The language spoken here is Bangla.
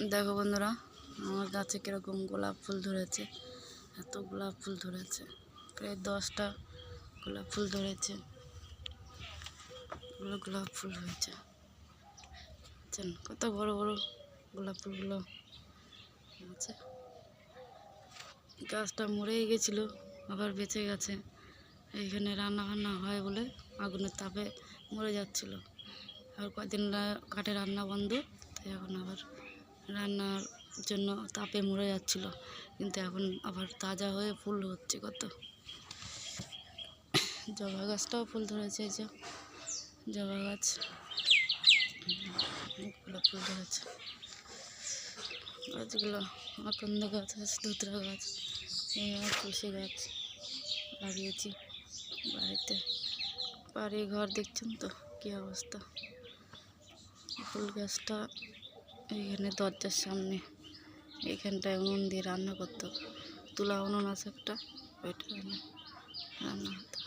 দেখো বন্ধুরা, আমার গাছে কীরকম গোলাপ ফুল ধরেছে। এত গোলাপ ফুল ধরেছে, প্রায় 10টা গোলাপ ফুল ধরেছে। গোলাপ ফুল হয়েছে, কত বড় বড় গোলাপ ফুলগুলো আছে। গাছটা মরেই গেছিলো, আবার বেঁচে গেছে। এইখানে রান্না বান্না হয় বলে আগুনের তাপে মরে যাচ্ছিল। আর কয়েকদিন কাঠে রান্না বন্ধ, তাই এখন আবার রান্নার জন্য তাপে মরে যাচ্ছিল, কিন্তু এখন আবার তাজা হয়ে ফুল হচ্ছে। কত জবা গাছটাও ফুল ধরেছে, এই যে জবা গাছ অনেকগুলো ফুল ধরেছে। গাছগুলো আকন্দ গাছ আছে, ধুতরা গাছ, এই তুলসী গাছ লাগিয়েছি বাড়িতে। বাড়ি ঘর দেখছেন তো কী অবস্থা। ফুল গাছটা এইখানে দরজার সামনে, এইখানটায় উনুন দিয়ে রান্না করতো। তুলা উনুন আছে একটা, ওইটা রান্না হতো।